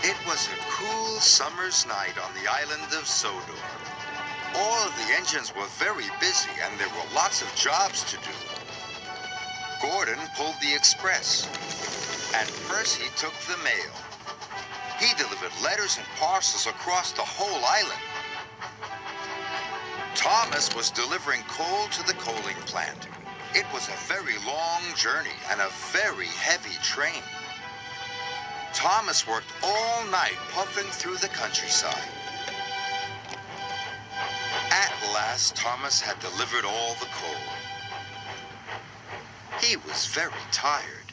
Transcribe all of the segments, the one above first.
It was a cool summer's night on the island of Sodor. All of the engines were very busy and there were lots of jobs to do. Gordon pulled the express and Percy took the mail. He delivered letters and parcels across the whole island. Thomas was delivering coal to the coaling plant. It was a very long journey and a very heavy train. Thomas worked all night puffing through the countryside. At last, Thomas had delivered all the coal. He was very tired.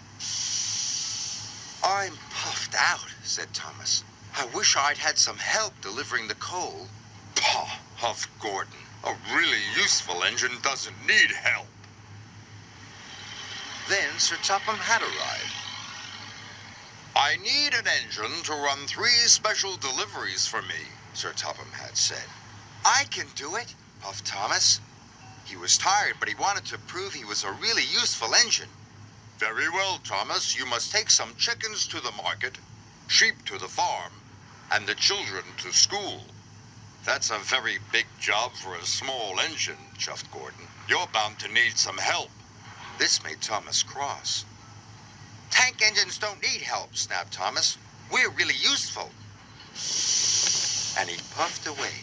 "I'm puffed out," said Thomas. "I wish I'd had some help delivering the coal." "Pah," huffed Gordon. "A really useful engine doesn't need help." Then Sir Topham had arrived. "I need an engine to run 3 special deliveries for me," Sir Topham had said. "I can do it," puffed Thomas. He was tired, but he wanted to prove he was a really useful engine. "Very well, Thomas. You must take some chickens to the market, sheep to the farm, and the children to school." "That's a very big job for a small engine," chuffed Gordon. "You're bound to need some help." This made Thomas cross. "Tank engines don't need help," snapped Thomas. "We're really useful." And he puffed away.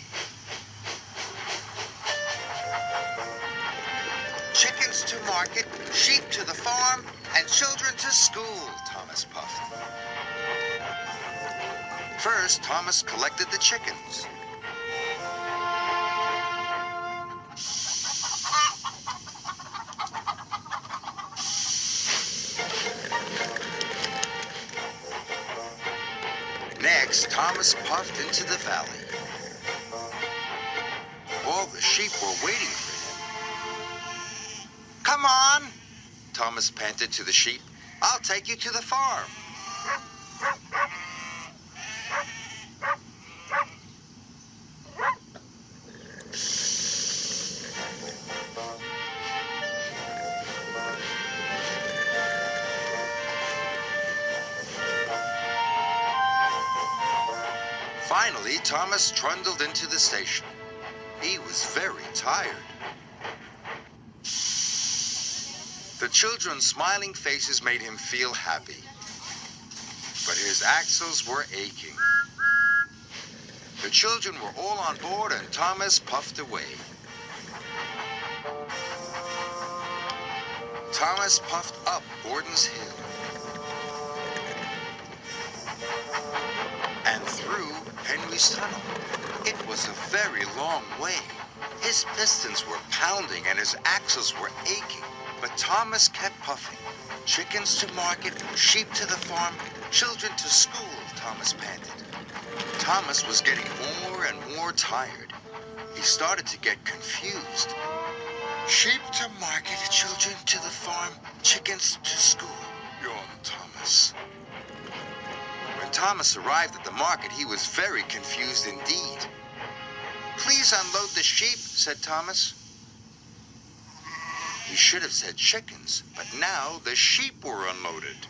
"Chickens to market, sheep to the farm, and children to school," Thomas puffed. First, Thomas collected the chickens. Next, Thomas puffed into the valley. All the sheep were waiting for him. "Come on," Thomas panted to the sheep. "I'll take you to the farm." Finally, Thomas trundled into the station. He was very tired. The children's smiling faces made him feel happy, but his axles were aching. The children were all on board and Thomas puffed away. Thomas puffed up Gordon's Hill and through Henry's Tunnel. It was a very long way. His pistons were pounding and his axles were aching, but Thomas kept puffing. "Chickens to market, sheep to the farm, children to school," Thomas panted. Thomas was getting more and more tired. He started to get confused. "Sheep to market, children to the farm, chickens to school," yawned Thomas. When Thomas arrived at the market, he was very confused indeed. "Please unload the sheep," said Thomas. He should have said chickens, but now the sheep were unloaded.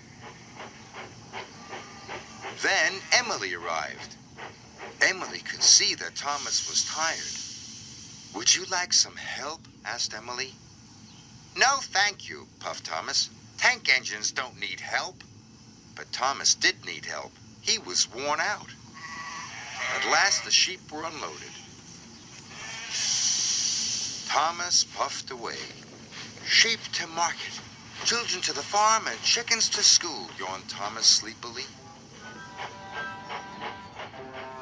Then Emily arrived. Emily could see that Thomas was tired. "Would you like some help?" asked Emily. "No, thank you," puffed Thomas. "Tank engines don't need help." But Thomas did need help. He was worn out. At last the sheep were unloaded. Thomas puffed away. "Sheep to market, children to the farm, and chickens to school," yawned Thomas sleepily.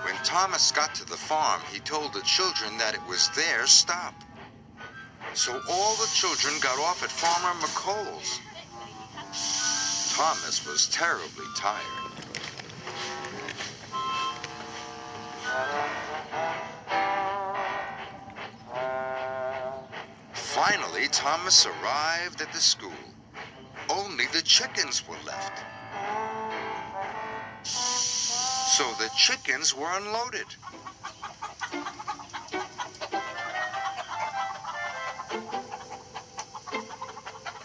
When Thomas got to the farm, he told the children that it was their stop. So all the children got off at Farmer McColl's. Thomas was terribly tired. Finally, Thomas arrived at the school. Only the chickens were left. So the chickens were unloaded.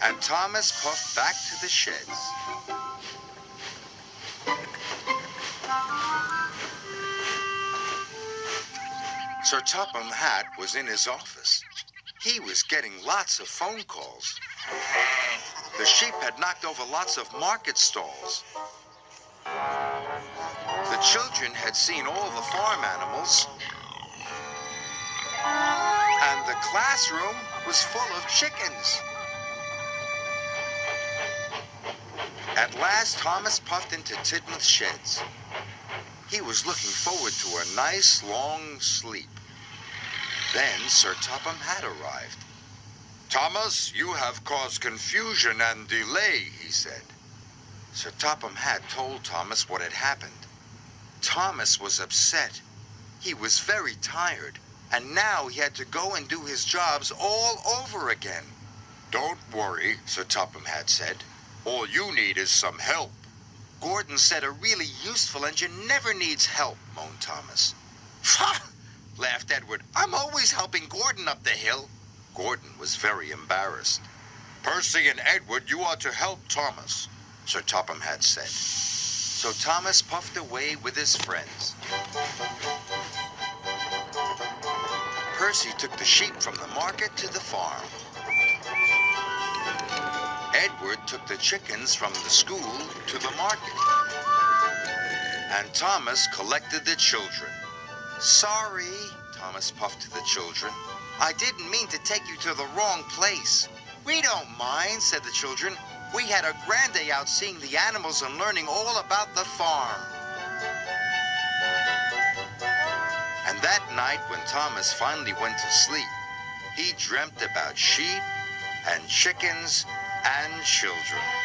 And Thomas puffed back to the sheds. Sir Topham Hatt was in his office. He was getting lots of phone calls. The sheep had knocked over lots of market stalls. The children had seen all the farm animals, and the classroom was full of chickens. At last, Thomas puffed into Tidmouth's sheds. He was looking forward to a nice, long sleep. Then Sir Topham Hatt arrived. "Thomas, you have caused confusion and delay," he said. Sir Topham Hatt told Thomas what had happened. Thomas was upset. He was very tired, and now he had to go and do his jobs all over again. "Don't worry," Sir Topham Hatt said. "All you need is some help." "Gordon said a really useful engine never needs help," moaned Thomas. "Ha!" laughed Edward. "I'm always helping Gordon up the hill." Gordon was very embarrassed. "Percy and Edward, you ought to help Thomas," Sir Topham Hatt said. So Thomas puffed away with his friends. Percy took the sheep from the market to the farm. Edward took the chickens from the school to the market. And Thomas collected the children. "Sorry," Thomas puffed to the children. "I didn't mean to take you to the wrong place." "We don't mind," said the children. "We had a grand day out seeing the animals and learning all about the farm." And that night, when Thomas finally went to sleep, he dreamt about sheep and chickens and children.